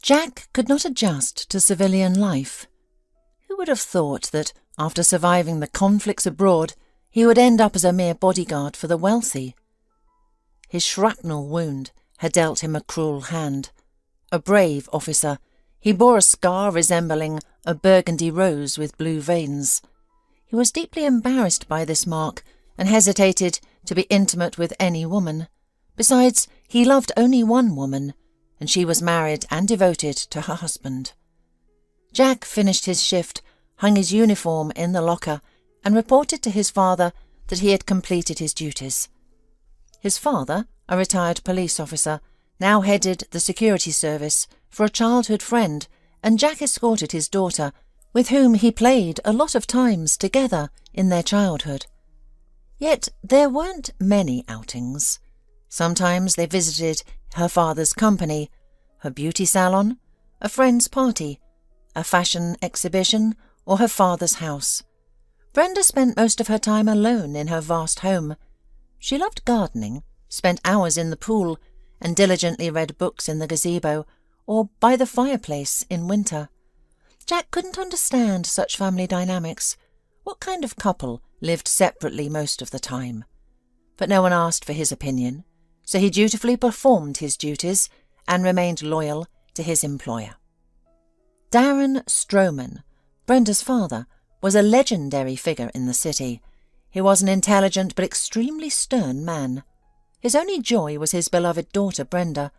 Jack could not adjust to civilian life. Who would have thought that, after surviving the conflicts abroad, he would end up as a mere bodyguard for the wealthy? His shrapnel wound had dealt him a cruel hand. A brave officer, he bore a scar resembling a burgundy rose with blue veins. He was deeply embarrassed by this mark and hesitated to be intimate with any woman. Besides, he loved only one woman, and she was married and devoted to her husband. Jack finished his shift, hung his uniform in the locker, and reported to his father that he had completed his duties. His father, a retired police officer, now headed the security service for a childhood friend, and Jack escorted his daughter, with whom he played a lot of times together in their childhood. Yet there weren't many outings. Sometimes they visited her father's company, her beauty salon, a friend's party, a fashion exhibition, or her father's house. Brenda spent most of her time alone in her vast home. She loved gardening, spent hours in the pool, and diligently read books in the gazebo or by the fireplace in winter. Jack couldn't understand such family dynamics. What kind of couple lived separately most of the time? But no one asked for his opinion, so he dutifully performed his duties and remained loyal to his employer. Darren Stroman, Brenda's father, was a legendary figure in the city. He was an intelligent but extremely stern man. His only joy was his beloved daughter Brenda,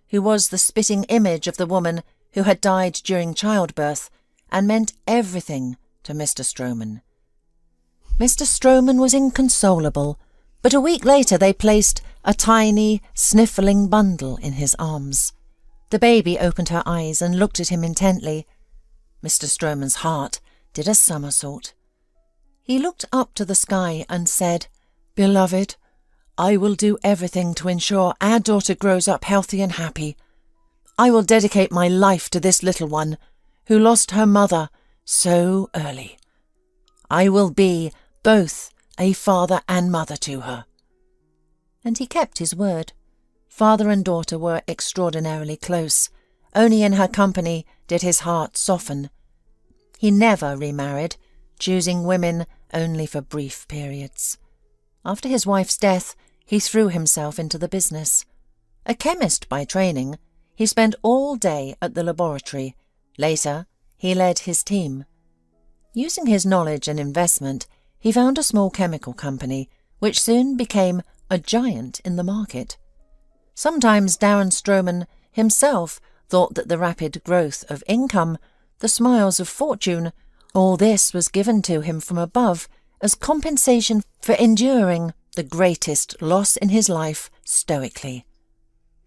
who was the spitting image of the woman who had died during childbirth and meant everything to Mr. Stroman. Mr. Stroman was inconsolable, but a week later they placed a tiny, sniffling bundle in his arms. The baby opened her eyes and looked at him intently. Mr. Stroman's heart did a somersault. He looked up to the sky and said, "Beloved, I will do everything to ensure our daughter grows up healthy and happy. I will dedicate my life to this little one who lost her mother so early. I will be both a father and mother to her." And he kept his word. Father and daughter were extraordinarily close. Only in her company did his heart soften. He never remarried, choosing women only for brief periods. After his wife's death, he threw himself into the business. A chemist by training, he spent all day at the laboratory. Later, he led his team. Using his knowledge and investment, he found a small chemical company, which soon became a giant in the market. Sometimes Darren Stroman himself thought that the rapid growth of income, the smiles of fortune, all this was given to him from above as compensation for enduring the greatest loss in his life stoically.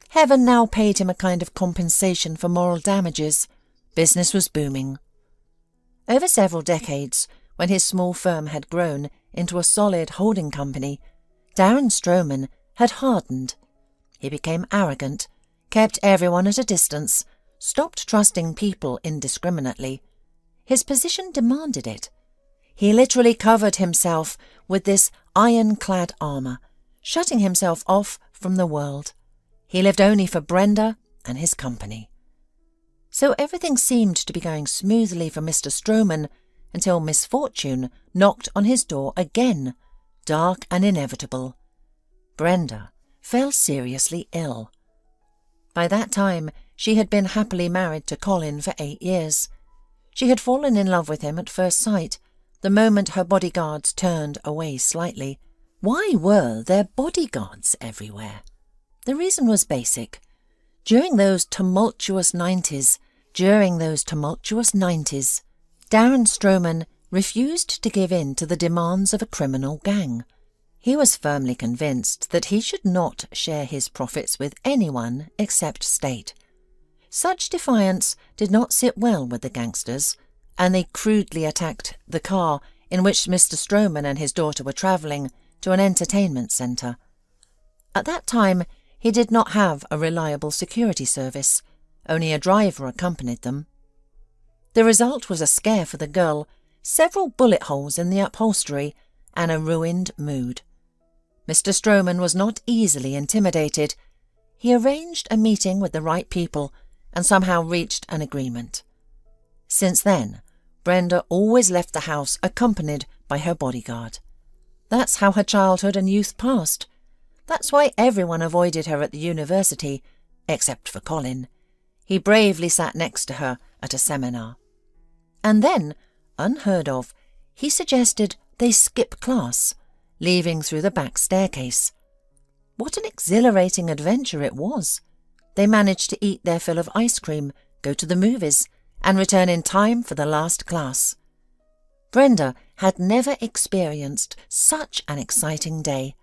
Heaven now paid him a kind of compensation for moral damages. Business was booming. Over several decades, when his small firm had grown into a solid holding company, Darren Stroman had hardened. He became arrogant, kept everyone at a distance, stopped trusting people indiscriminately. His position demanded it. He literally covered himself with this ironclad armour, shutting himself off from the world. He lived only for Brenda and his company. So everything seemed to be going smoothly for Mr. Stroman until misfortune knocked on his door again, dark and inevitable. Brenda fell seriously ill. By that time, she had been happily married to Colin for 8 years. She had fallen in love with him at first sight, the moment her bodyguards turned away slightly. Why were there bodyguards everywhere? The reason was basic. During those tumultuous 90s, Darren Stroman refused to give in to the demands of a criminal gang. He was firmly convinced that he should not share his profits with anyone except state. Such defiance did not sit well with the gangsters, and they crudely attacked the car in which Mr. Stroman and his daughter were travelling to an entertainment centre. At that time, he did not have a reliable security service. Only a driver accompanied them. The result was a scare for the girl, several bullet holes in the upholstery, and a ruined mood. Mr. Stroman was not easily intimidated. He arranged a meeting with the right people and somehow reached an agreement. Since then, Brenda always left the house accompanied by her bodyguard. That's how her childhood and youth passed. That's why everyone avoided her at the university, except for Colin. He bravely sat next to her at a seminar. And then, unheard of, he suggested they skip class, leaving through the back staircase. What an exhilarating adventure it was! They managed to eat their fill of ice cream, go to the movies, and return in time for the last class. Brenda had never experienced such an exciting day.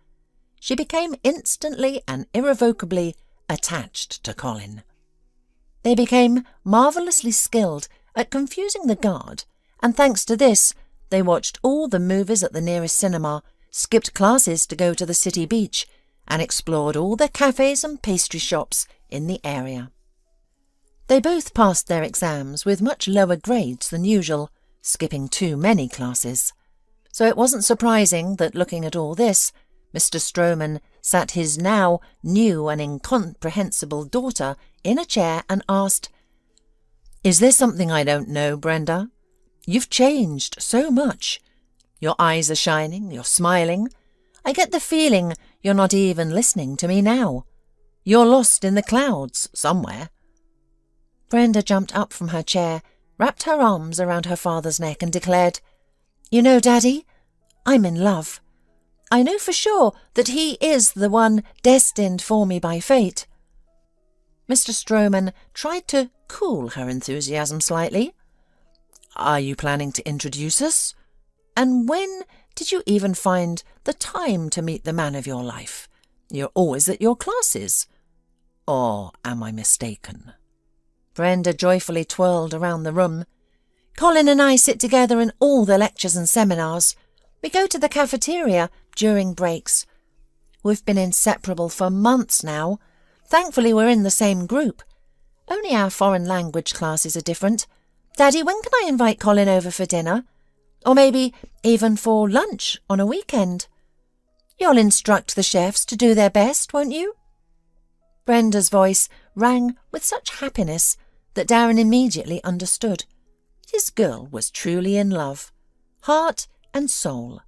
She became instantly and irrevocably attached to Colin. They became marvellously skilled at confusing the guard, and thanks to this, they watched all the movies at the nearest cinema, skipped classes to go to the city beach, and explored all the cafes and pastry shops in the area. They both passed their exams with much lower grades than usual, skipping too many classes. So it wasn't surprising that, looking at all this, Mr. Stroman sat his now new and incomprehensible daughter in a chair and asked, "Is there something I don't know, Brenda? You've changed so much. Your eyes are shining, you're smiling. I get the feeling you're not even listening to me now. You're lost in the clouds somewhere." Brenda jumped up from her chair, wrapped her arms around her father's neck and declared, "You know, Daddy, I'm in love. I know for sure that he is the one destined for me by fate." Mr. Stroman tried to cool her enthusiasm slightly. "Are you planning to introduce us? And when did you even find the time to meet the man of your life? You're always at your classes. Or am I mistaken?" Brenda joyfully twirled around the room. "Colin and I sit together in all the lectures and seminars. We go to the cafeteria during breaks. We've been inseparable for months now. Thankfully we're in the same group. Only our foreign language classes are different. Daddy, when can I invite Colin over for dinner? Or maybe even for lunch on a weekend? You'll instruct the chefs to do their best, won't you?" Brenda's voice rang with such happiness that Darren immediately understood. His girl was truly in love, heart and soul.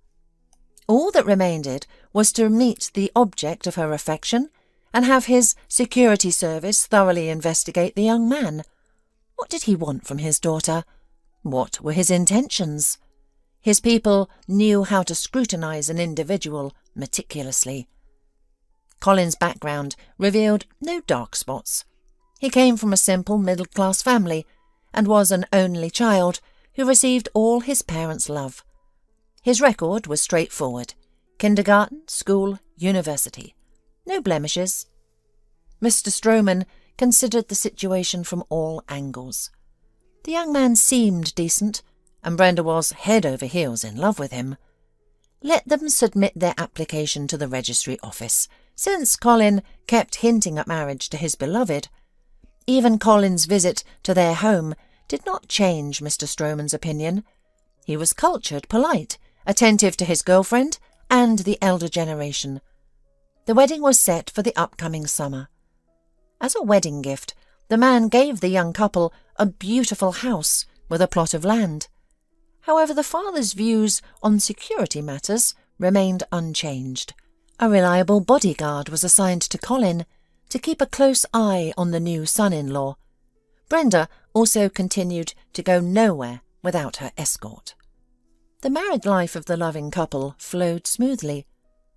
All that remained was to meet the object of her affection and have his security service thoroughly investigate the young man. What did he want from his daughter? What were his intentions? His people knew how to scrutinize an individual meticulously. Colin's background revealed no dark spots. He came from a simple middle-class family and was an only child who received all his parents' love. His record was straightforward: kindergarten, school, university. No blemishes. Mr. Stroman considered the situation from all angles. The young man seemed decent, and Brenda was head over heels in love with him. Let them submit their application to the registry office, since Colin kept hinting at marriage to his beloved. Even Colin's visit to their home did not change Mr. Stroman's opinion. He was cultured, polite, attentive to his girlfriend and the elder generation. The wedding was set for the upcoming summer. As a wedding gift, the man gave the young couple a beautiful house with a plot of land. However, the father's views on security matters remained unchanged. A reliable bodyguard was assigned to Colin to keep a close eye on the new son-in-law. Brenda also continued to go nowhere without her escort. The married life of the loving couple flowed smoothly.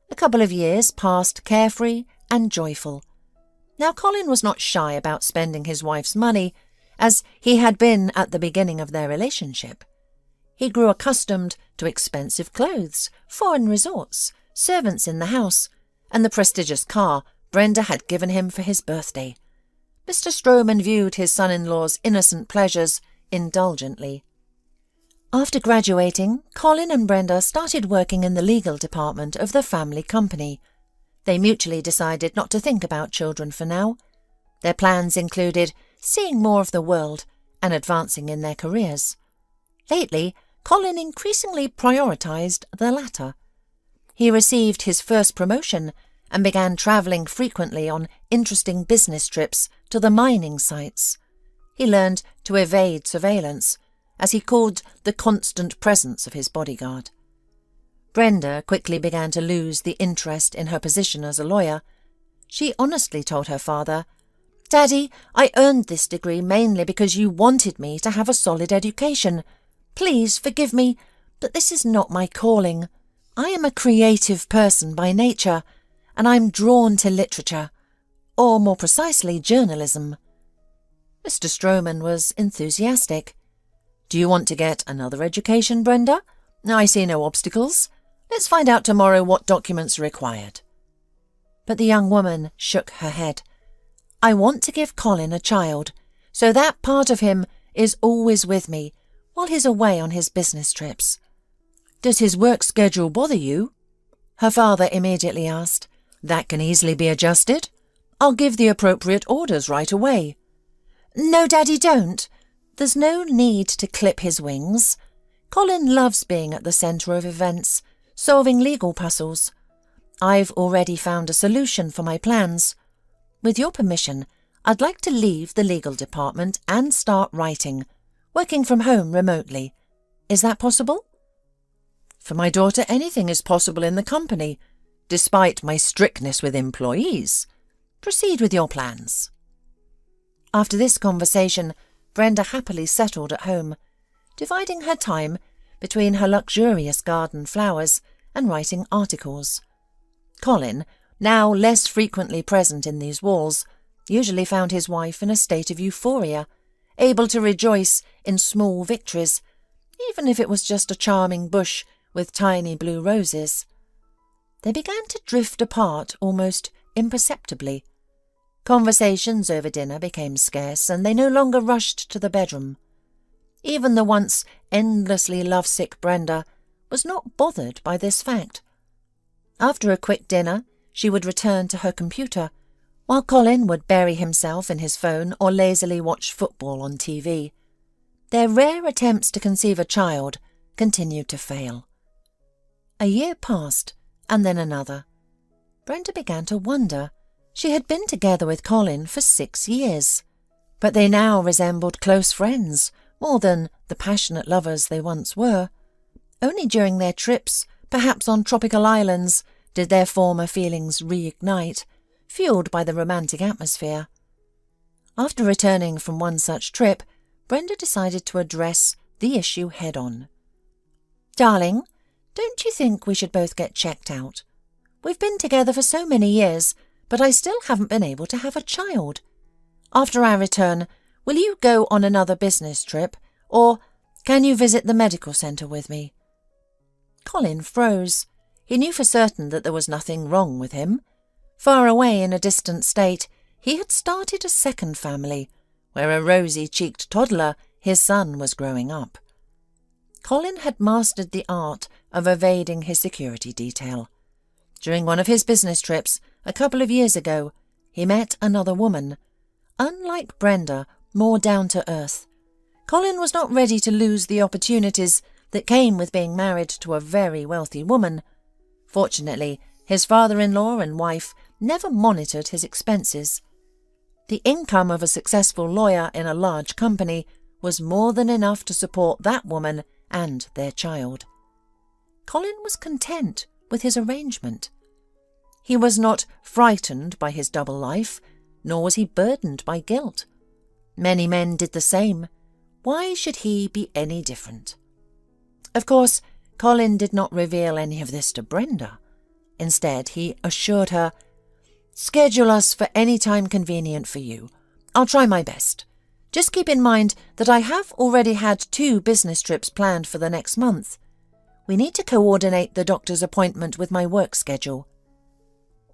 A couple of years passed carefree and joyful. Now Colin was not shy about spending his wife's money, as he had been at the beginning of their relationship. He grew accustomed to expensive clothes, foreign resorts, servants in the house, and the prestigious car Brenda had given him for his birthday. Mr. Stroman viewed his son-in-law's innocent pleasures indulgently. After graduating, Colin and Brenda started working in the legal department of the family company. They mutually decided not to think about children for now. Their plans included seeing more of the world and advancing in their careers. Lately, Colin increasingly prioritized the latter. He received his first promotion and began travelling frequently on interesting business trips to the mining sites. He learned to evade surveillance, as he called the constant presence of his bodyguard. Brenda quickly began to lose the interest in her position as a lawyer. She honestly told her father, "Daddy, I earned this degree mainly because you wanted me to have a solid education. Please forgive me, but this is not my calling. I am a creative person by nature, and I'm drawn to literature, or more precisely journalism." Mr. Stroman was enthusiastic. "Do you want to get another education, Brenda? I see no obstacles. Let's find out tomorrow what documents are required." But the young woman shook her head. "I want to give Colin a child, so that part of him is always with me while he's away on his business trips." "Does his work schedule bother you?" her father immediately asked. "That can easily be adjusted. I'll give the appropriate orders right away." "No, Daddy, don't. There's no need to clip his wings. Colin loves being at the centre of events, solving legal puzzles. I've already found a solution for my plans. With your permission, I'd like to leave the legal department and start writing, working from home remotely. Is that possible?" "For my daughter, anything is possible in the company, despite my strictness with employees. Proceed with your plans." After this conversation, Brenda happily settled at home, dividing her time between her luxurious garden flowers and writing articles. Colin, now less frequently present in these walls, usually found his wife in a state of euphoria, able to rejoice in small victories, even if it was just a charming bush with tiny blue roses. They began to drift apart almost imperceptibly. Conversations over dinner became scarce, and they no longer rushed to the bedroom. Even the once endlessly lovesick Brenda was not bothered by this fact. After a quick dinner, she would return to her computer, while Colin would bury himself in his phone or lazily watch football on TV. Their rare attempts to conceive a child continued to fail. A year passed, and then another. Brenda began to wonder. She had been together with Colin for 6 years, but they now resembled close friends more than the passionate lovers they once were. Only during their trips, perhaps on tropical islands, did their former feelings reignite, fueled by the romantic atmosphere. After returning from one such trip, Brenda decided to address the issue head-on. "Darling, don't you think we should both get checked out? We've been together for so many years, but I still haven't been able to have a child. After our return, will you go on another business trip, or can you visit the medical centre with me?" Colin froze. He knew for certain that there was nothing wrong with him. Far away in a distant state, he had started a second family, where a rosy-cheeked toddler, his son, was growing up. Colin had mastered the art of evading his security detail. During one of his business trips, a couple of years ago, he met another woman. Unlike Brenda, more down-to-earth. Colin was not ready to lose the opportunities that came with being married to a very wealthy woman. Fortunately, his father-in-law and wife never monitored his expenses. The income of a successful lawyer in a large company was more than enough to support that woman and their child. Colin was content with his arrangement. He was not frightened by his double life, nor was he burdened by guilt. Many men did the same. Why should he be any different? Of course, Colin did not reveal any of this to Brenda. Instead, he assured her, "Schedule us for any time convenient for you. I'll try my best. Just keep in mind that I have already had 2 business trips planned for the next month. We need to coordinate the doctor's appointment with my work schedule."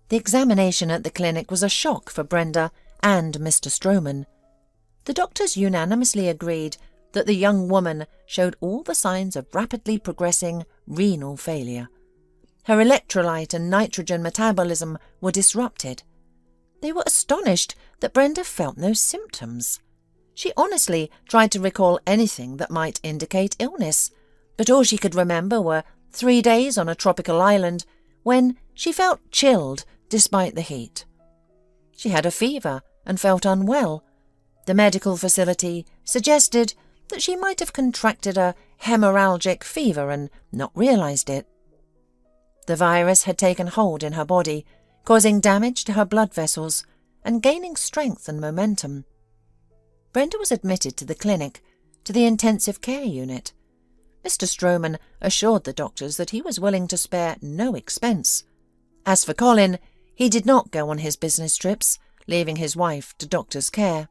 The examination at the clinic was a shock for Brenda and Mr. Stroman. The doctors unanimously agreed that the young woman showed all the signs of rapidly progressing renal failure. Her electrolyte and nitrogen metabolism were disrupted. They were astonished that Brenda felt no symptoms. She honestly tried to recall anything that might indicate illness, but all she could remember were 3 days on a tropical island when she felt chilled despite the heat. She had a fever and felt unwell. The medical facility suggested that she might have contracted a hemorrhagic fever and not realised it. The virus had taken hold in her body, causing damage to her blood vessels and gaining strength and momentum. Brenda was admitted to the clinic, to the intensive care unit. Mr. Stroman assured the doctors that he was willing to spare no expense. As for Colin, he did not go on his business trips, leaving his wife to doctors' care.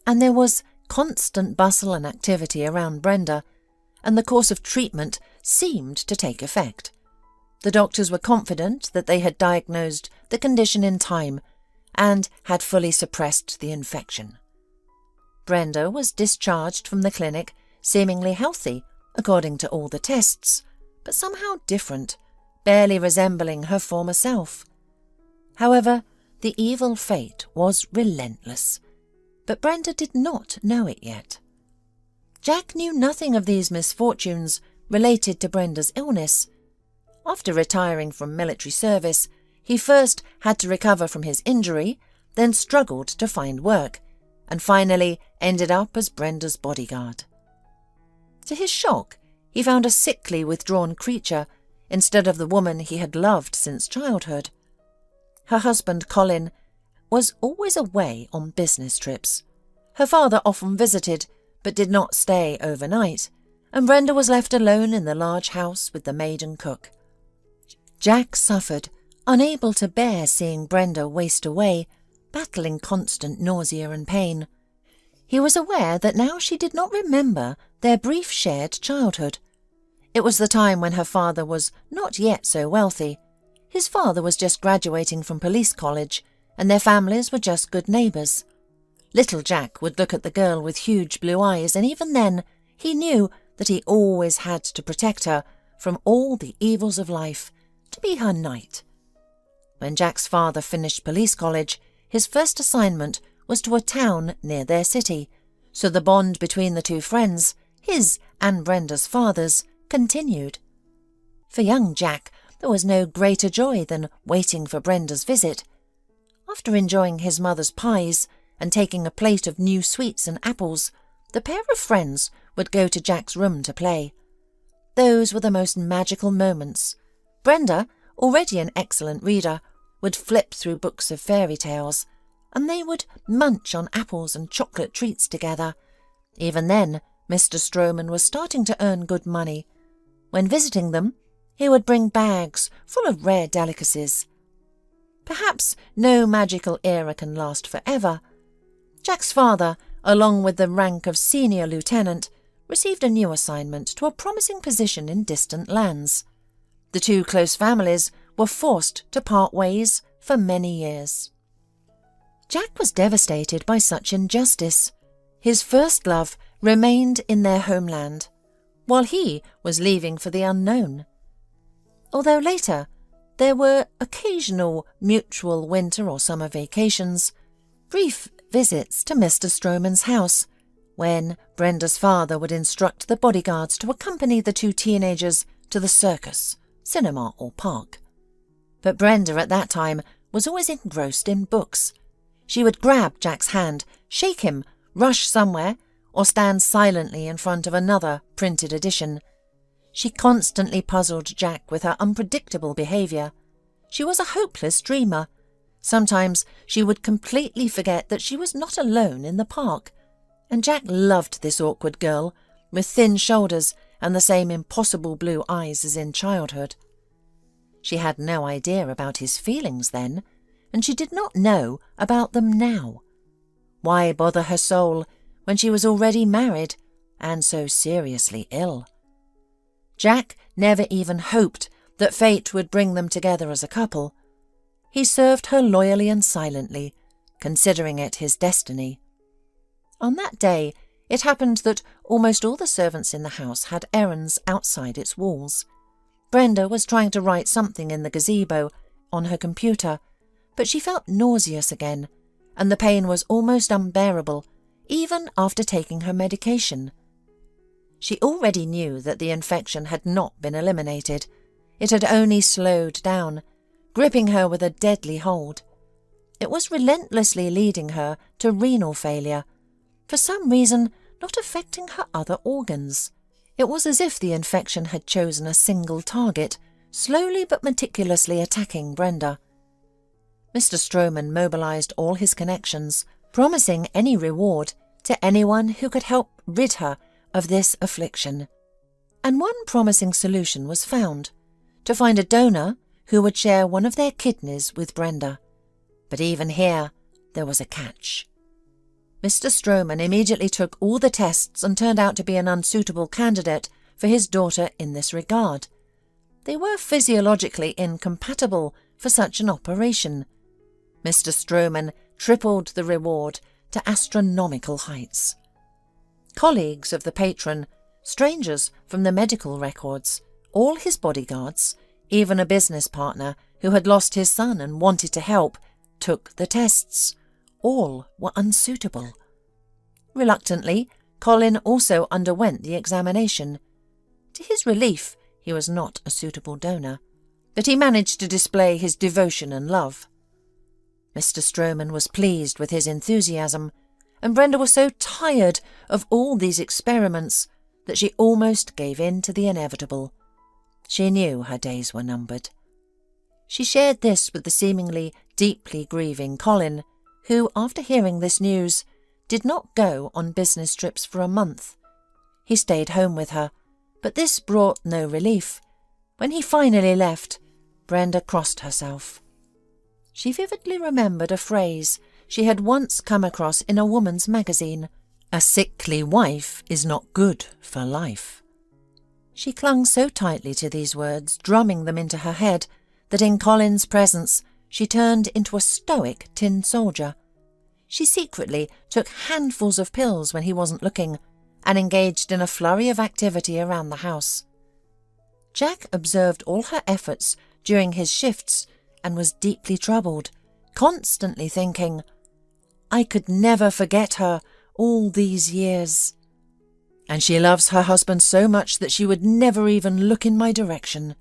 And there was constant bustle and activity around Brenda, and the course of treatment seemed to take effect. The doctors were confident that they had diagnosed the condition in time and had fully suppressed the infection. Brenda was discharged from the clinic, seemingly healthy, according to all the tests, but somehow different, barely resembling her former self. However, the evil fate was relentless, but Brenda did not know it yet. Jack knew nothing of these misfortunes related to Brenda's illness. After retiring from military service, he first had to recover from his injury, then struggled to find work, and finally ended up as Brenda's bodyguard. To his shock, he found a sickly, withdrawn creature instead of the woman he had loved since childhood. Her husband, Colin, was always away on business trips. Her father often visited, but did not stay overnight, and Brenda was left alone in the large house with the maid and cook. Jack suffered, unable to bear seeing Brenda waste away, battling constant nausea and pain. He was aware that now she did not remember their brief shared childhood. It was the time when her father was not yet so wealthy. His father was just graduating from police college, and their families were just good neighbours. Little Jack would look at the girl with huge blue eyes, and even then he knew that he always had to protect her from all the evils of life, to be her knight. When Jack's father finished police college, his first assignment was to a town near their city, so the bond between the two friends, his and Brenda's fathers, continued. For young Jack, there was no greater joy than waiting for Brenda's visit. After enjoying his mother's pies and taking a plate of new sweets and apples, the pair of friends would go to Jack's room to play. Those were the most magical moments. Brenda, already an excellent reader, would flip through books of fairy tales, and they would munch on apples and chocolate treats together. Even then, Mr. Stroman was starting to earn good money. When visiting them, he would bring bags full of rare delicacies. Perhaps no magical era can last forever. Jack's father, along with the rank of senior lieutenant, received a new assignment to a promising position in distant lands. The two close families were forced to part ways for many years. Jack was devastated by such injustice. His first love remained in their homeland, while he was leaving for the unknown. Although later there were occasional mutual winter or summer vacations, brief visits to Mr. Stroman's house, when Brenda's father would instruct the bodyguards to accompany the two teenagers to the circus, cinema or park. But Brenda at that time was always engrossed in books. She would grab Jack's hand, shake him, rush somewhere, or stand silently in front of another printed edition. She constantly puzzled Jack with her unpredictable behaviour. She was a hopeless dreamer. Sometimes she would completely forget that she was not alone in the park, and Jack loved this awkward girl, with thin shoulders and the same impossible blue eyes as in childhood. She had no idea about his feelings then, and she did not know about them now. Why bother her soul when she was already married and so seriously ill? Jack never even hoped that fate would bring them together as a couple. He served her loyally and silently, considering it his destiny. On that day, it happened that almost all the servants in the house had errands outside its walls. Brenda was trying to write something in the gazebo on her computer, but she felt nauseous again, and the pain was almost unbearable, even after taking her medication. She already knew that the infection had not been eliminated. It had only slowed down, gripping her with a deadly hold. It was relentlessly leading her to renal failure, for some reason not affecting her other organs. It was as if the infection had chosen a single target, slowly but meticulously attacking Brenda. Mr. Stroman mobilised all his connections, promising any reward to anyone who could help rid her of this affliction. And one promising solution was found: to find a donor who would share one of their kidneys with Brenda. But even here, there was a catch. Mr. Stroman immediately took all the tests and turned out to be an unsuitable candidate for his daughter in this regard. They were physiologically incompatible for such an operation. Mr. Stroman tripled the reward to astronomical heights. Colleagues of the patron, strangers from the medical records, all his bodyguards, even a business partner who had lost his son and wanted to help, took the tests. All were unsuitable. Reluctantly, Colin also underwent the examination. To his relief, he was not a suitable donor, but he managed to display his devotion and love. Mr. Stroman was pleased with his enthusiasm, and Brenda was so tired of all these experiments that she almost gave in to the inevitable. She knew her days were numbered. She shared this with the seemingly deeply grieving Colin, who, after hearing this news, did not go on business trips for a month. He stayed home with her, but this brought no relief. When he finally left, Brenda crossed herself. She vividly remembered a phrase she had once come across in a woman's magazine: "A sickly wife is not good for life." She clung so tightly to these words, drumming them into her head, that in Colin's presence she turned into a stoic tin soldier. She secretly took handfuls of pills when he wasn't looking, and engaged in a flurry of activity around the house. Jack observed all her efforts during his shifts and was deeply troubled, constantly thinking, "I could never forget her all these years. And she loves her husband so much that she would never even look in my direction.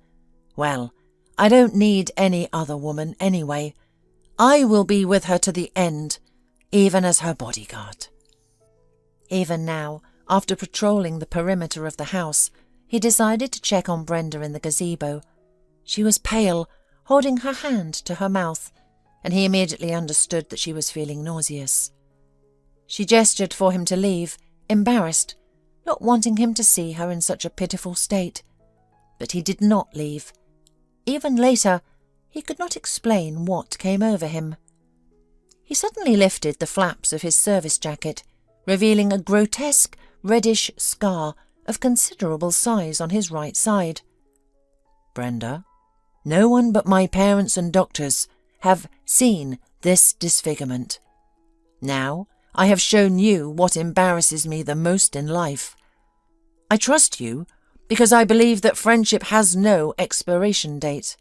Well, I don't need any other woman anyway. I will be with her to the end, even as her bodyguard." Even now, after patrolling the perimeter of the house, he decided to check on Brenda in the gazebo. She was pale, holding her hand to her mouth, and he immediately understood that she was feeling nauseous. She gestured for him to leave, embarrassed, not wanting him to see her in such a pitiful state. But he did not leave. Even later, he could not explain what came over him. He suddenly lifted the flaps of his service jacket, revealing a grotesque reddish scar of considerable size on his right side. "Brenda, no one but my parents and doctors have seen this disfigurement. Now I have shown you what embarrasses me the most in life. I trust you because I believe that friendship has no expiration date.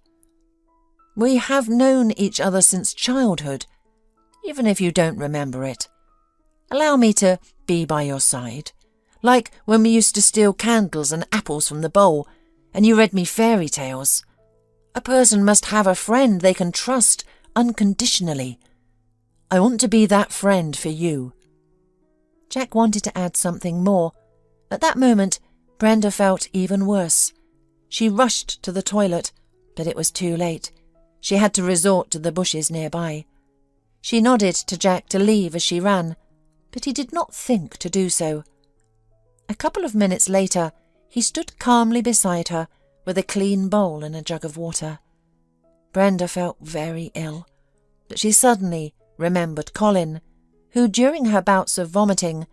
We have known each other since childhood, even if you don't remember it. Allow me to be by your side, like when we used to steal candles and apples from the bowl, and you read me fairy tales. A person must have a friend they can trust unconditionally. I want to be that friend for you." Jack wanted to add something more. At that moment, Brenda felt even worse. She rushed to the toilet, but it was too late. She had to resort to the bushes nearby. She nodded to Jack to leave as she ran, but he did not think to do so. A couple of minutes later, he stood calmly beside her with a clean bowl and a jug of water. Brenda felt very ill, but she suddenly remembered Colin, who during her bouts of vomiting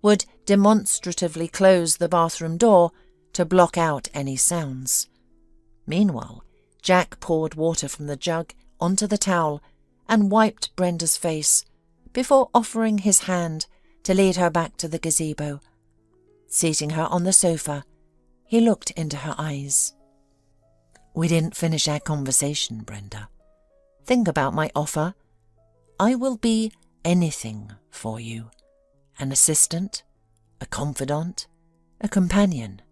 would demonstratively close the bathroom door to block out any sounds. Meanwhile, Jack poured water from the jug onto the towel and wiped Brenda's face before offering his hand to lead her back to the gazebo. Seating her on the sofa, he looked into her eyes. "We didn't finish our conversation, Brenda. Think about my offer. I will be anything for you. An assistant, a confidant, a companion,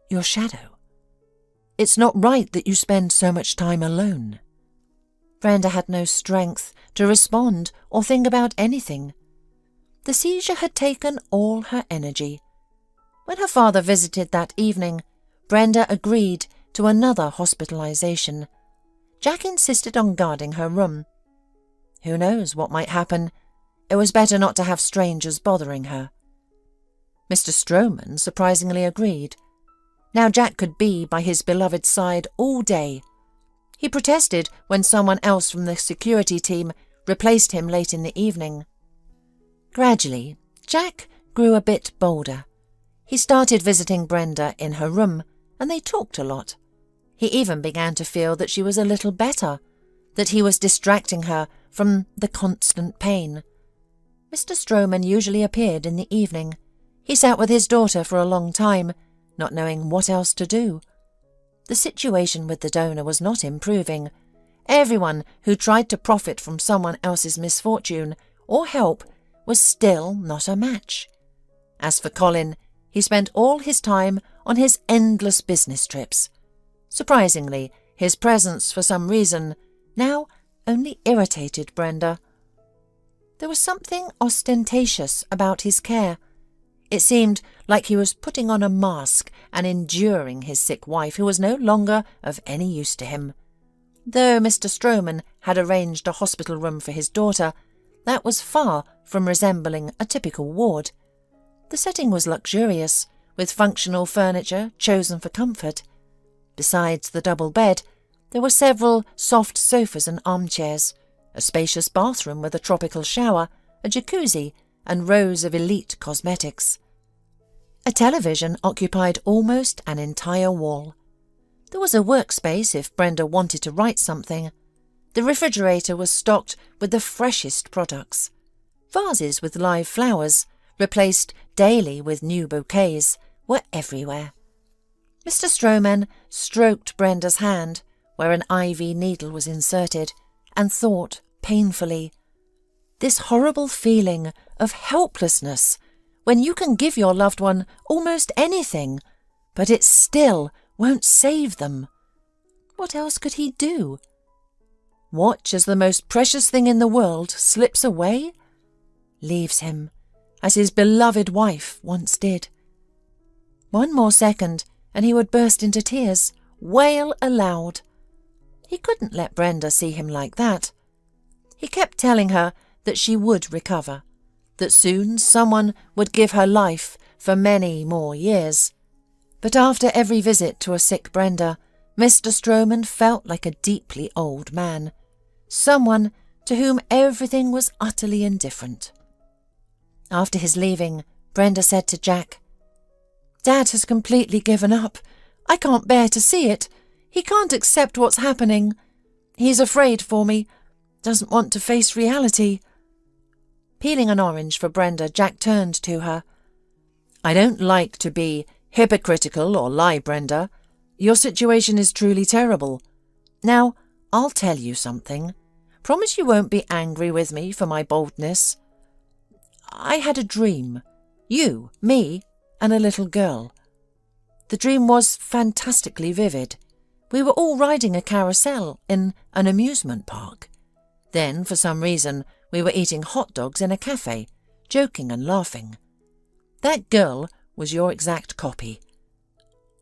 your shadow. It's not right that you spend so much time alone." Brenda had no strength to respond or think about anything. The seizure had taken all her energy. When her father visited that evening, Brenda agreed to another hospitalization. Jack insisted on guarding her room. Who knows what might happen? It was better not to have strangers bothering her. Mr. Stroman surprisingly agreed. Now Jack could be by his beloved's side all day. He protested when someone else from the security team replaced him late in the evening. Gradually, Jack grew a bit bolder. He started visiting Brenda in her room, and they talked a lot. He even began to feel that she was a little better, that he was distracting her from the constant pain. Mr. Stroman usually appeared in the evening. He sat with his daughter for a long time, not knowing what else to do. The situation with the donor was not improving. Everyone who tried to profit from someone else's misfortune or help was still not a match. As for Colin, he spent all his time on his endless business trips. Surprisingly, his presence, for some reason, now only irritated Brenda. There was something ostentatious about his care. It seemed like he was putting on a mask and enduring his sick wife, who was no longer of any use to him. Though Mr. Stroman had arranged a hospital room for his daughter, that was far from resembling a typical ward. The setting was luxurious, with functional furniture chosen for comfort. Besides the double bed, there were several soft sofas and armchairs, a spacious bathroom with a tropical shower, a jacuzzi, and rows of elite cosmetics. A television occupied almost an entire wall. There was a workspace if Brenda wanted to write something. The refrigerator was stocked with the freshest products. Vases with live flowers, replaced daily with new bouquets, were everywhere. Mr. Stroman stroked Brenda's hand, where an IV needle was inserted, and thought painfully, this horrible feeling of helplessness when you can give your loved one almost anything, but it still won't save them. What else could he do? Watch as the most precious thing in the world slips away? Leaves him, as his beloved wife once did. One more second, and he would burst into tears, wail aloud. He couldn't let Brenda see him like that. He kept telling her that she would recover, that soon someone would give her life for many more years. But after every visit to a sick Brenda, Mr. Stroman felt like a deeply old man, someone to whom everything was utterly indifferent. After his leaving, Brenda said to Jack, "Dad has completely given up. I can't bear to see it. He can't accept what's happening. He's afraid for me, doesn't want to face reality." Peeling an orange for Brenda, Jack turned to her. "I don't like to be hypocritical or lie, Brenda. Your situation is truly terrible. Now, I'll tell you something. Promise you won't be angry with me for my boldness. I had a dream. You, me, and a little girl. The dream was fantastically vivid. We were all riding a carousel in an amusement park. Then, for some reason, we were eating hot dogs in a cafe, joking and laughing. That girl was your exact copy.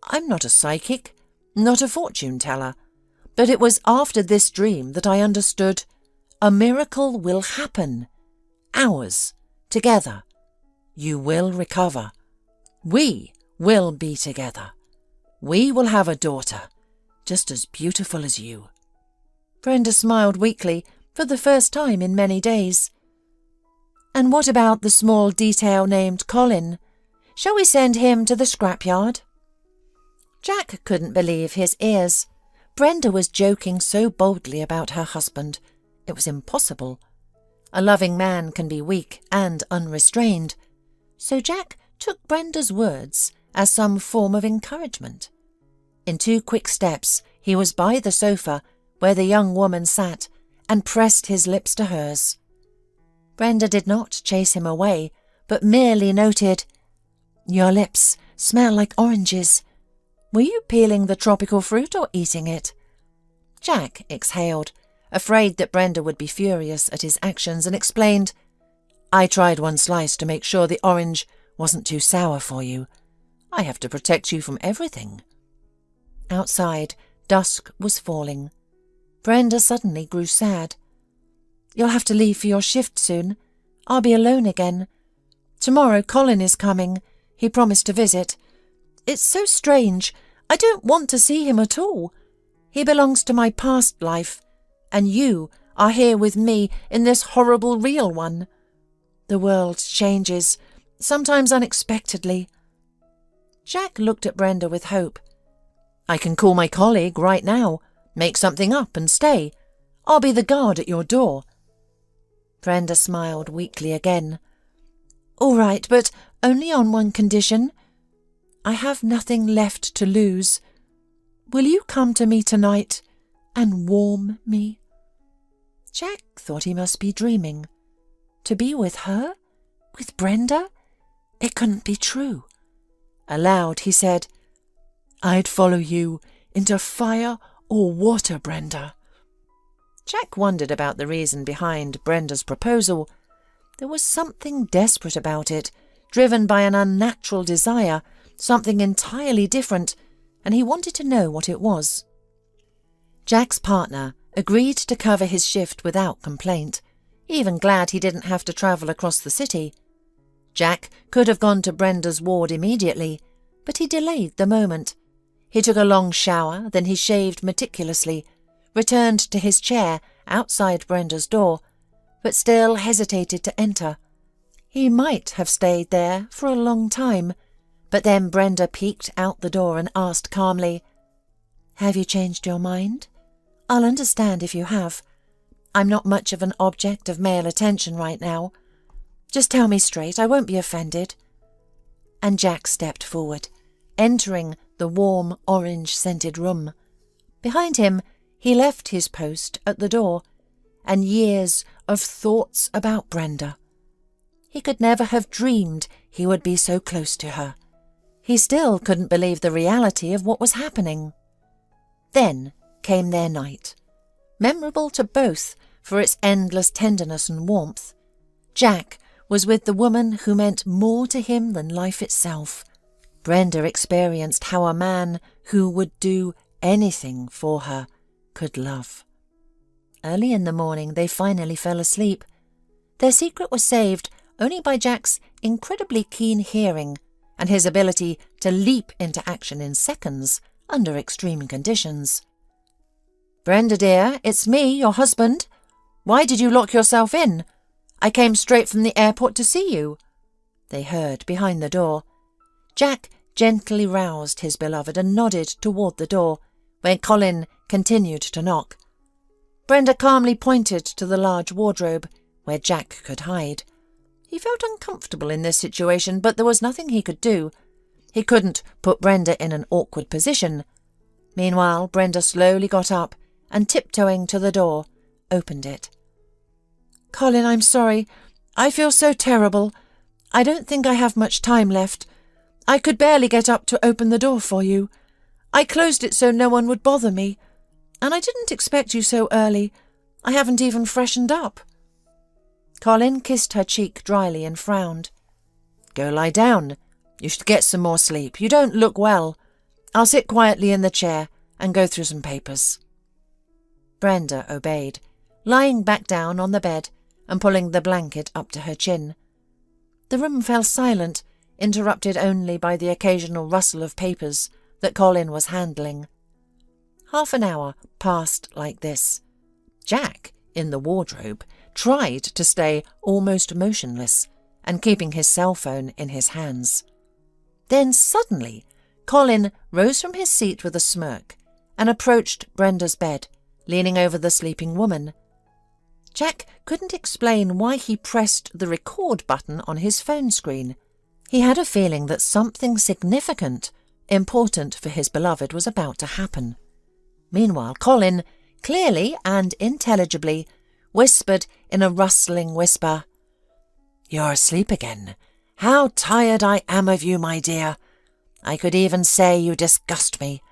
I'm not a psychic, not a fortune teller, but it was after this dream that I understood a miracle will happen. Ours, together. You will recover. We will be together. We will have a daughter, just as beautiful as you." Brenda smiled weakly for the first time in many days. "And what about the small detail named Colin? Shall we send him to the scrapyard?" Jack couldn't believe his ears. Brenda was joking so boldly about her husband. It was impossible. A loving man can be weak and unrestrained. So Jack took Brenda's words as some form of encouragement. In 2 quick steps, he was by the sofa where the young woman sat and pressed his lips to hers. Brenda did not chase him away, but merely noted, "Your lips smell like oranges. Were you peeling the tropical fruit or eating it?" Jack exhaled, afraid that Brenda would be furious at his actions, and explained, I tried one slice to make sure the orange wasn't too sour for you. I have to protect you from everything." Outside, dusk was falling. Brenda suddenly grew sad. "You'll have to leave for your shift soon. I'll be alone again. Tomorrow Colin is coming. He promised to visit. It's so strange. I don't want to see him at all. He belongs to my past life, and you are here with me in this horrible real one. The world changes, sometimes unexpectedly." Jack looked at Brenda with hope. "I can call my colleague right now, make something up and stay. I'll be the guard at your door." Brenda smiled weakly again. "All right, but only on one condition. I have nothing left to lose. Will you come to me tonight and warm me?" Jack thought he must be dreaming. To be with her? With Brenda? It couldn't be true. Aloud he said, "I'd follow you into fire or water, Brenda." Jack wondered about the reason behind Brenda's proposal. There was something desperate about it, driven by an unnatural desire, something entirely different, and he wanted to know what it was. Jack's partner agreed to cover his shift without complaint, even glad he didn't have to travel across the city. Jack could have gone to Brenda's ward immediately, but he delayed the moment. He took a long shower, then he shaved meticulously, returned to his chair outside Brenda's door, but still hesitated to enter. He might have stayed there for a long time, but then Brenda peeked out the door and asked calmly, "Have you changed your mind? I'll understand if you have. I'm not much of an object of male attention right now. Just tell me straight, I won't be offended." And Jack stepped forward, entering the warm, orange-scented room. Behind him, he left his post at the door, and years of thoughts about Brenda. He could never have dreamed he would be so close to her. He still couldn't believe the reality of what was happening. Then came their night, memorable to both for its endless tenderness and warmth. Jack was with the woman who meant more to him than life itself. Brenda experienced how a man who would do anything for her could love. Early in the morning they finally fell asleep. Their secret was saved only by Jack's incredibly keen hearing and his ability to leap into action in seconds under extreme conditions. "Brenda dear, it's me, your husband. Why did you lock yourself in? I came straight from the airport to see you," they heard behind the door. Jack gently roused his beloved and nodded toward the door, where Colin continued to knock. Brenda calmly pointed to the large wardrobe, where Jack could hide. He felt uncomfortable in this situation, but there was nothing he could do. He couldn't put Brenda in an awkward position. Meanwhile, Brenda slowly got up and, tiptoeing to the door, opened it. "Colin, I'm sorry. I feel so terrible. I don't think I have much time left. I could barely get up to open the door for you. I closed it so no one would bother me. And I didn't expect you so early. I haven't even freshened up." Colin kissed her cheek dryly and frowned. "Go lie down. You should get some more sleep. You don't look well. I'll sit quietly in the chair and go through some papers." Brenda obeyed, lying back down on the bed and pulling the blanket up to her chin. The room fell silent, interrupted only by the occasional rustle of papers that Colin was handling. Half an hour passed like this. Jack, in the wardrobe, tried to stay almost motionless and keeping his cell phone in his hands. Then suddenly, Colin rose from his seat with a smirk and approached Brenda's bed, leaning over the sleeping woman. Jack couldn't explain why he pressed the record button on his phone screen. He had a feeling that something significant, important for his beloved, was about to happen. Meanwhile, Colin, clearly and intelligibly, whispered in a rustling whisper, "You're asleep again. How tired I am of you, my dear. I could even say you disgust me.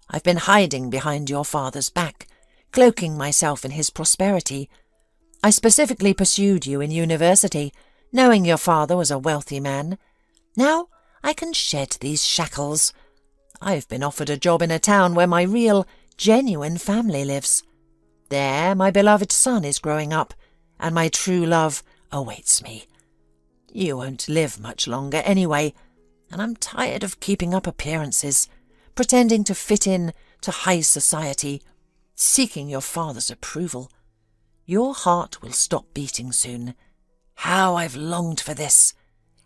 I've been hiding behind your father's back, cloaking myself in his prosperity. I specifically pursued you in university, knowing your father was a wealthy man. Now I can shed these shackles. I've been offered a job in a town where my real, genuine family lives. There my beloved son is growing up, and my true love awaits me. You won't live much longer anyway, and I'm tired of keeping up appearances, pretending to fit in to high society, seeking your father's approval. Your heart will stop beating soon. How I've longed for this!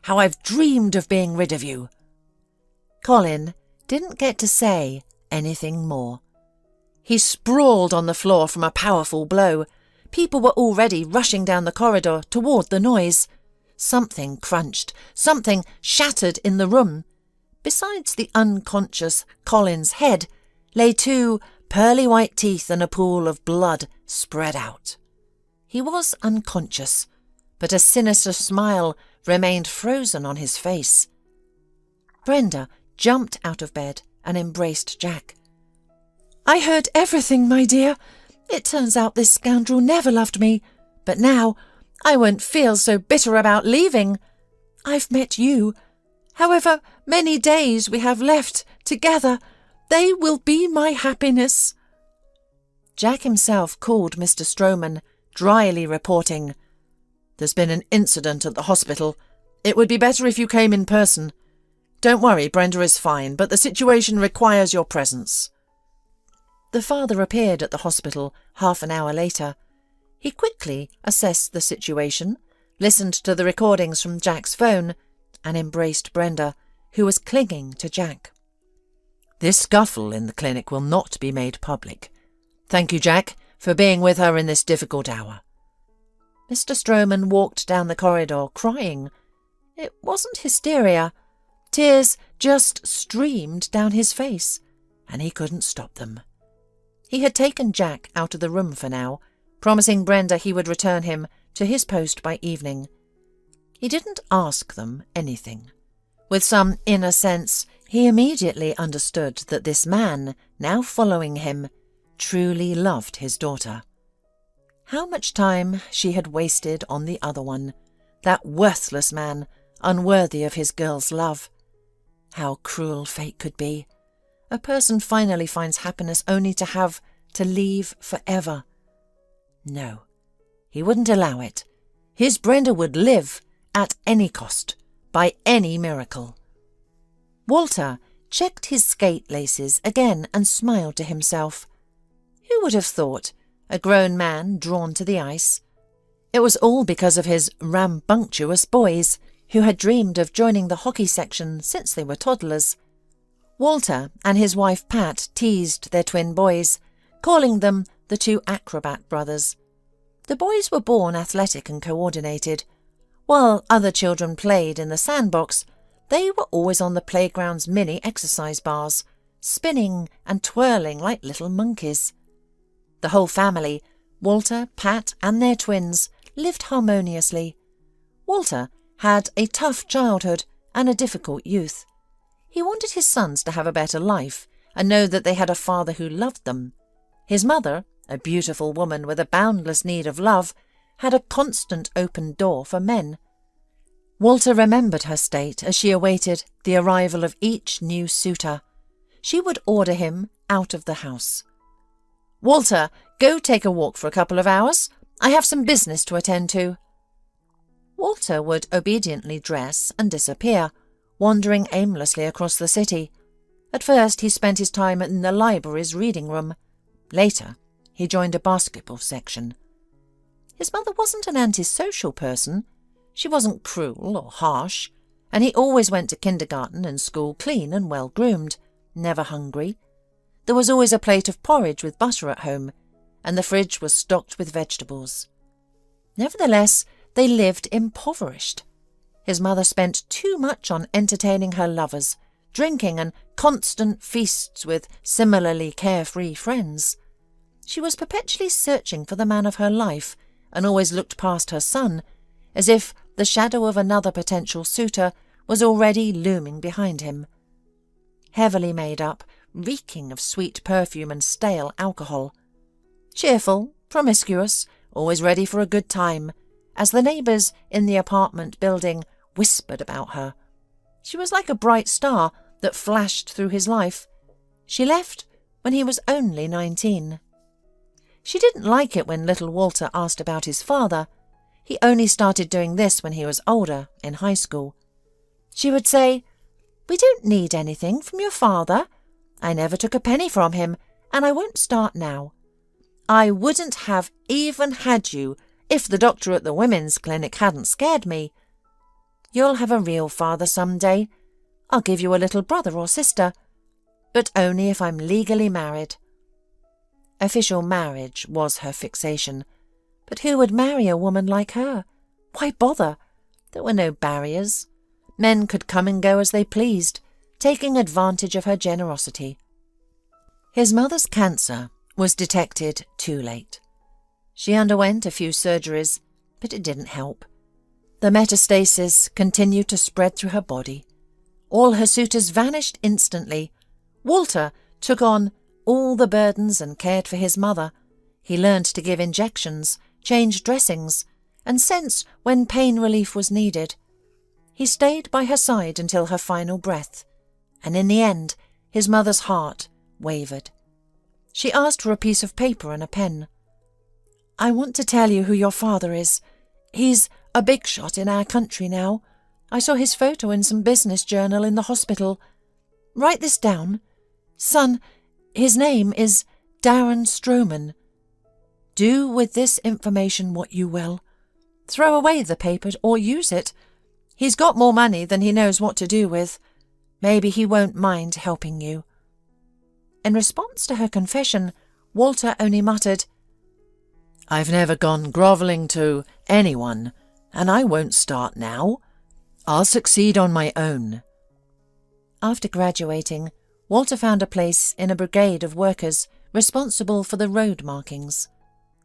How I've dreamed of being rid of you!" Colin didn't get to say anything more. He sprawled on the floor from a powerful blow. People were already rushing down the corridor toward the noise. Something crunched, something shattered in the room. Besides the unconscious Colin's head lay 2 pearly white teeth and a pool of blood spread out. He was unconscious, but a sinister smile remained frozen on his face. Brenda jumped out of bed and embraced Jack. "I heard everything, my dear. It turns out this scoundrel never loved me, but now I won't feel so bitter about leaving. I've met you. However many days we have left together, they will be my happiness." Jack himself called Mr. Stroman, dryly reporting, "There's been an incident at the hospital. It would be better if you came in person. Don't worry, Brenda is fine, but the situation requires your presence." The father appeared at the hospital half an hour later. He quickly assessed the situation, listened to the recordings from Jack's phone, and embraced Brenda, who was clinging to Jack. "This scuffle in the clinic will not be made public. Thank you, Jack, for being with her in this difficult hour." Mr. Stroman walked down the corridor crying. It wasn't hysteria. Tears just streamed down his face, and he couldn't stop them. He had taken Jack out of the room for now, promising Brenda he would return him to his post by evening. He didn't ask them anything. With some inner sense, he immediately understood that this man, now following him, truly loved his daughter. How much time she had wasted on the other one, that worthless man, unworthy of his girl's love. How cruel fate could be. A person finally finds happiness only to have to leave forever. No, he wouldn't allow it. His Brenda would live at any cost, by any miracle. Walter checked his skate laces again and smiled to himself. Who would have thought? A grown man drawn to the ice. It was all because of his rambunctious boys, who had dreamed of joining the hockey section since they were toddlers. Walter and his wife Pat teased their twin boys, calling them the 2 acrobat brothers. The boys were born athletic and coordinated. While other children played in the sandbox, they were always on the playground's mini exercise bars, spinning and twirling like little monkeys. The whole family, Walter, Pat and their twins, lived harmoniously. Walter had a tough childhood and a difficult youth. He wanted his sons to have a better life and know that they had a father who loved them. His mother, a beautiful woman with a boundless need of love, had a constant open door for men. Walter remembered her state as she awaited the arrival of each new suitor. She would order him out of the house. "Walter, go take a walk for a couple of hours. I have some business to attend to." Walter would obediently dress and disappear, wandering aimlessly across the city. At first he spent his time in the library's reading room. Later he joined a basketball section. His mother wasn't an antisocial person. She wasn't cruel or harsh, and he always went to kindergarten and school clean and well-groomed, never hungry. There was always a plate of porridge with butter at home, and the fridge was stocked with vegetables. Nevertheless, they lived impoverished. His mother spent too much on entertaining her lovers, drinking and constant feasts with similarly carefree friends. She was perpetually searching for the man of her life and always looked past her son, as if the shadow of another potential suitor was already looming behind him. Heavily made up, reeking of sweet perfume and stale alcohol. Cheerful, promiscuous, always ready for a good time, as the neighbours in the apartment building whispered about her. She was like a bright star that flashed through his life. She left when he was only 19. She didn't like it when little Walter asked about his father. He only started doing this when he was older, in high school. She would say, "We don't need anything from your father. I never took a penny from him, and I won't start now. I wouldn't have even had you if the doctor at the women's clinic hadn't scared me. You'll have a real father some day. I'll give you a little brother or sister, but only if I'm legally married." Official marriage was her fixation. But who would marry a woman like her? Why bother? There were no barriers. Men could come and go as they pleased, taking advantage of her generosity. His mother's cancer was detected too late. She underwent a few surgeries, but it didn't help. The metastasis continued to spread through her body. All her suitors vanished instantly. Walter took on all the burdens and cared for his mother. He learned to give injections, change dressings, and sense when pain relief was needed. He stayed by her side until her final breath, and in the end his mother's heart wavered. She asked for a piece of paper and a pen. "I want to tell you who your father is. He's a big shot in our country now. I saw his photo in some business journal in the hospital. Write this down. Son, his name is Darren Stroman. Do with this information what you will. Throw away the paper or use it. He's got more money than he knows what to do with. Maybe he won't mind helping you." In response to her confession, Walter only muttered, "I've never gone grovelling to anyone, and I won't start now. I'll succeed on my own." After graduating, Walter found a place in a brigade of workers responsible for the road markings.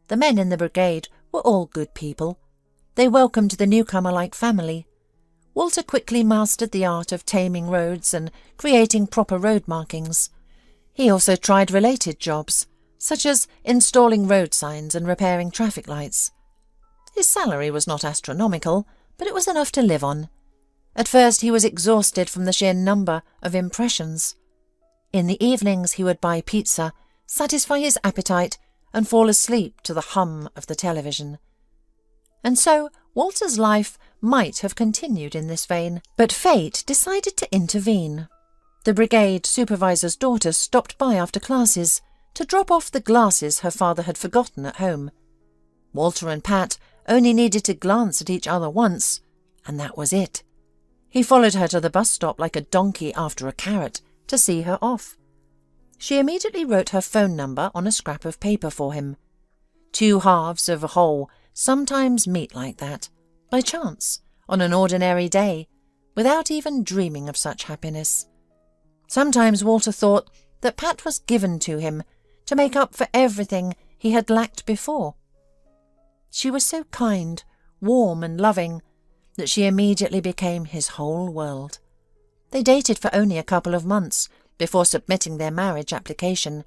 The men in the brigade were all good people. They welcomed the newcomer like family. Walter quickly mastered the art of taming roads and creating proper road markings. He also tried related jobs, such as installing road signs and repairing traffic lights. His salary was not astronomical, but it was enough to live on. At first he was exhausted from the sheer number of impressions. In the evenings he would buy pizza, satisfy his appetite, and fall asleep to the hum of the television. And so Walter's life might have continued in this vein, but fate decided to intervene. The brigade supervisor's daughter stopped by after classes to drop off the glasses her father had forgotten at home. Walter and Pat only needed to glance at each other once, and that was it. He followed her to the bus stop like a donkey after a carrot to see her off. She immediately wrote her phone number on a scrap of paper for him. Two halves of a whole sometimes meet like that, by chance, on an ordinary day, without even dreaming of such happiness. Sometimes Walter thought that Pat was given to him to make up for everything he had lacked before. She was so kind, warm and loving that she immediately became his whole world. They dated for only a couple of months before submitting their marriage application.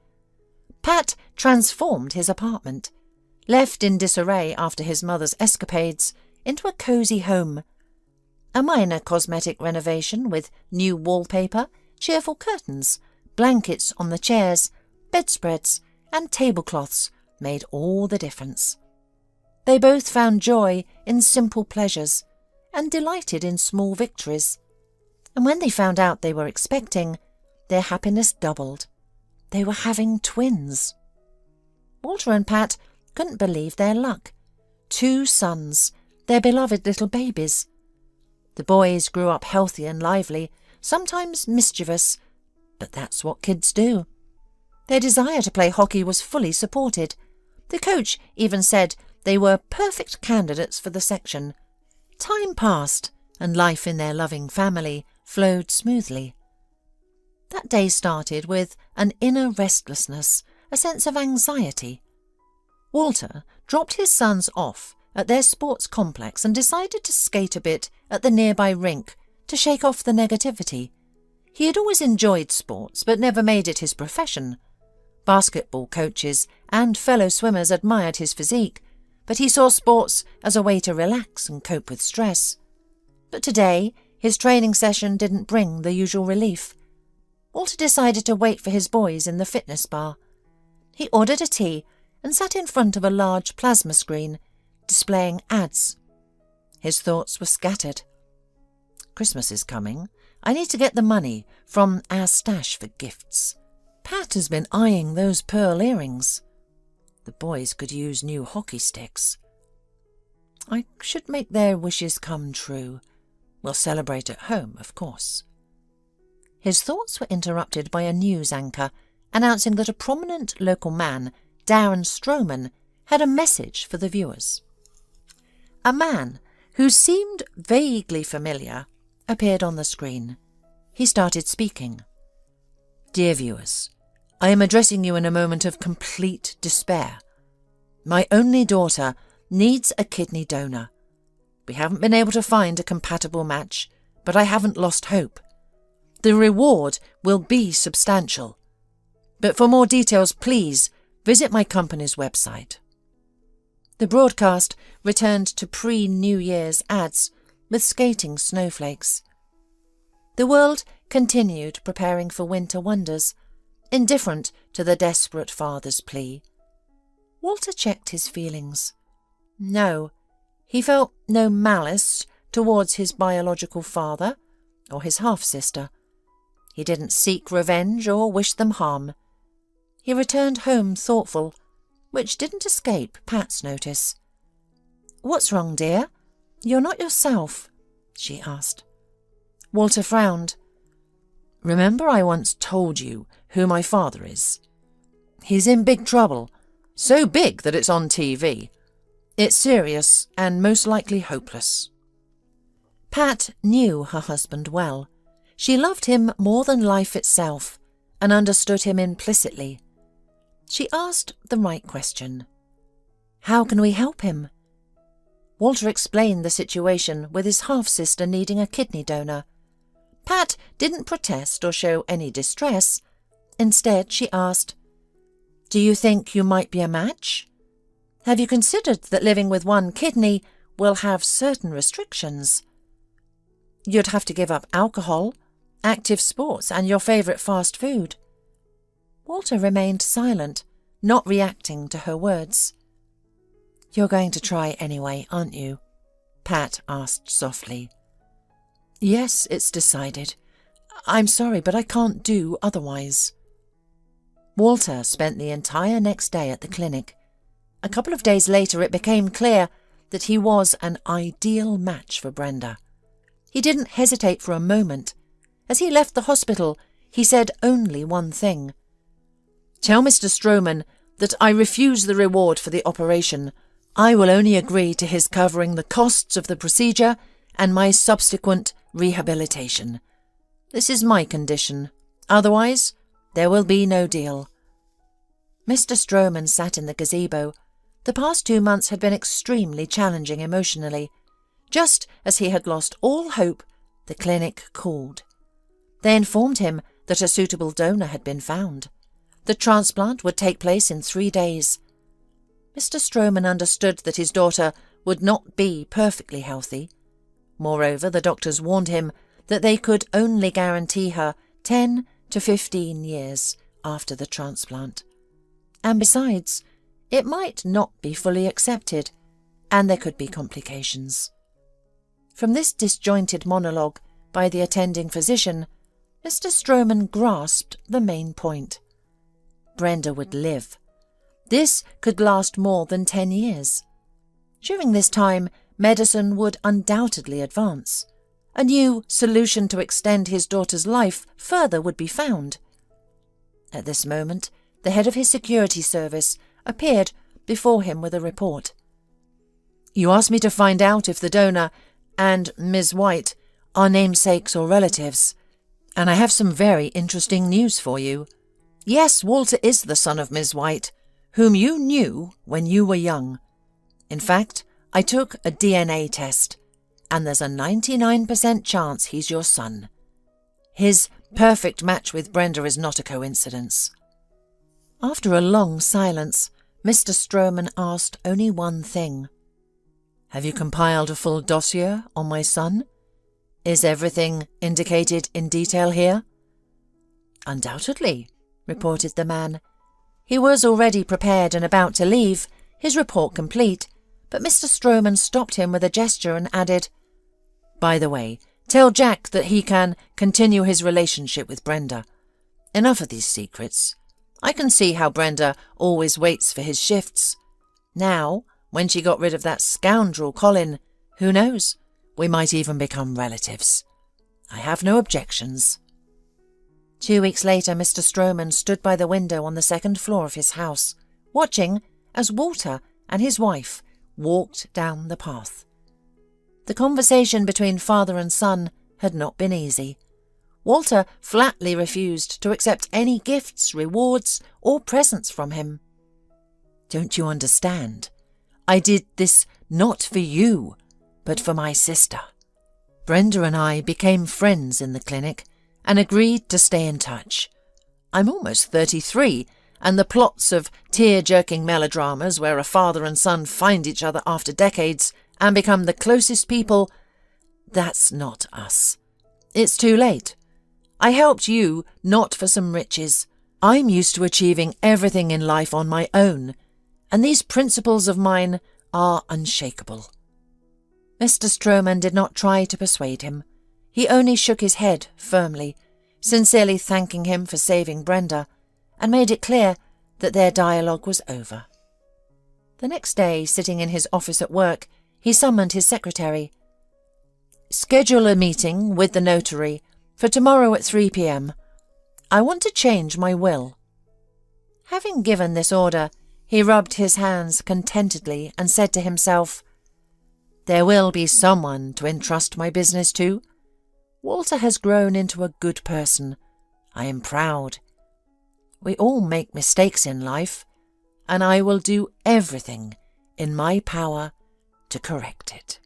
Pat transformed his apartment, left in disarray after his mother's escapades, into a cosy home. A minor cosmetic renovation with new wallpaper, cheerful curtains, blankets on the chairs, bedspreads, and tablecloths made all the difference. They both found joy in simple pleasures and delighted in small victories. And when they found out they were expecting, their happiness doubled. They were having twins. Walter and Pat couldn't believe their luck. 2 sons, their beloved little babies. The boys grew up healthy and lively, sometimes mischievous, but that's what kids do. Their desire to play hockey was fully supported. The coach even said they were perfect candidates for the section. Time passed, and life in their loving family flowed smoothly. That day started with an inner restlessness, a sense of anxiety. Walter dropped his sons off at their sports complex and decided to skate a bit at the nearby rink to shake off the negativity. He had always enjoyed sports but never made it his profession. Basketball coaches and fellow swimmers admired his physique, but he saw sports as a way to relax and cope with stress. But today, his training session didn't bring the usual relief. Walter decided to wait for his boys in the fitness bar. He ordered a tea and sat in front of a large plasma screen, displaying ads. His thoughts were scattered. Christmas is coming. I need to get the money from our stash for gifts. Pat has been eyeing those pearl earrings. The boys could use new hockey sticks. I should make their wishes come true. We'll celebrate at home, of course. His thoughts were interrupted by a news anchor announcing that a prominent local man, Darren Stroman, had a message for the viewers. A man who seemed vaguely familiar appeared on the screen. He started speaking. Dear viewers, I am addressing you in a moment of complete despair. My only daughter needs a kidney donor. We haven't been able to find a compatible match, but I haven't lost hope. The reward will be substantial. But for more details, please visit my company's website. The broadcast returned to pre-New Year's ads with skating snowflakes. The world continued preparing for winter wonders, indifferent to the desperate father's plea. Walter checked his feelings. No, he felt no malice towards his biological father or his half-sister. He didn't seek revenge or wish them harm. He returned home thoughtful, which didn't escape Pat's notice. What's wrong, dear? You're not yourself, she asked. Walter frowned. Remember I once told you who my father is? He's in big trouble, so big that it's on TV. It's serious and most likely hopeless. Pat knew her husband well. She loved him more than life itself and understood him implicitly. She asked the right question. How can we help him? Walter explained the situation with his half-sister needing a kidney donor. Pat didn't protest or show any distress. Instead, she asked, Do you think you might be a match? Have you considered that living with one kidney will have certain restrictions? You'd have to give up alcohol, active sports, and your favourite fast food. Walter remained silent, not reacting to her words. You're going to try anyway, aren't you? Pat asked softly. Yes, it's decided. I'm sorry, but I can't do otherwise. Walter spent the entire next day at the clinic. A couple of days later it became clear that he was an ideal match for Brenda. He didn't hesitate for a moment. As he left the hospital, he said only one thing. Tell Mr. Stroman that I refuse the reward for the operation. I will only agree to his covering the costs of the procedure and my subsequent rehabilitation. This is my condition. Otherwise, there will be no deal. Mr. Stroman sat in the gazebo. The past 2 months had been extremely challenging emotionally. Just as he had lost all hope, the clinic called. They informed him that a suitable donor had been found. The transplant would take place in 3 days. Mr. Stroman understood that his daughter would not be perfectly healthy. Moreover, the doctors warned him that they could only guarantee her 10 to 15 years after the transplant. And besides, it might not be fully accepted, and there could be complications. From this disjointed monologue by the attending physician, Mr. Stroman grasped the main point. Brenda would live. This could last more than 10 years. During this time, medicine would undoubtedly advance. A new solution to extend his daughter's life further would be found. At this moment, the head of his security service appeared before him with a report. You asked me to find out if the donor and Ms. White are namesakes or relatives, and I have some very interesting news for you. Yes, Walter is the son of Ms. White, whom you knew when you were young. In fact, I took a DNA test, and there's a 99% chance he's your son. His perfect match with Brenda is not a coincidence. After a long silence, Mr. Stroman asked only one thing. "Have you compiled a full dossier on my son? Is everything indicated in detail here?" "Undoubtedly," reported the man. He was already prepared and about to leave, his report complete, but Mr. Stroman stopped him with a gesture and added, "By the way, tell Jack that he can continue his relationship with Brenda. Enough of these secrets. I can see how Brenda always waits for his shifts. Now, when she got rid of that scoundrel Colin, who knows, we might even become relatives. I have no objections." 2 weeks later, Mr. Stroman stood by the window on the second floor of his house, watching as Walter and his wife walked down the path. The conversation between father and son had not been easy. Walter flatly refused to accept any gifts, rewards, or presents from him. "Don't you understand? I did this not for you, but for my sister. Brenda and I became friends in the clinic and agreed to stay in touch. I'm almost 33, and the plots of tear-jerking melodramas where a father and son find each other after decades and become the closest people, that's not us. It's too late. I helped you not for some riches. I'm used to achieving everything in life on my own, and these principles of mine are unshakable." Mr. Stroman did not try to persuade him. He only shook his head firmly, sincerely thanking him for saving Brenda, and made it clear that their dialogue was over. The next day, sitting in his office at work, he summoned his secretary. "Schedule a meeting with the notary for tomorrow at 3 p.m. I want to change my will." Having given this order, he rubbed his hands contentedly and said to himself, "There will be someone to entrust my business to. Walter has grown into a good person. I am proud. We all make mistakes in life, and I will do everything in my power to correct it."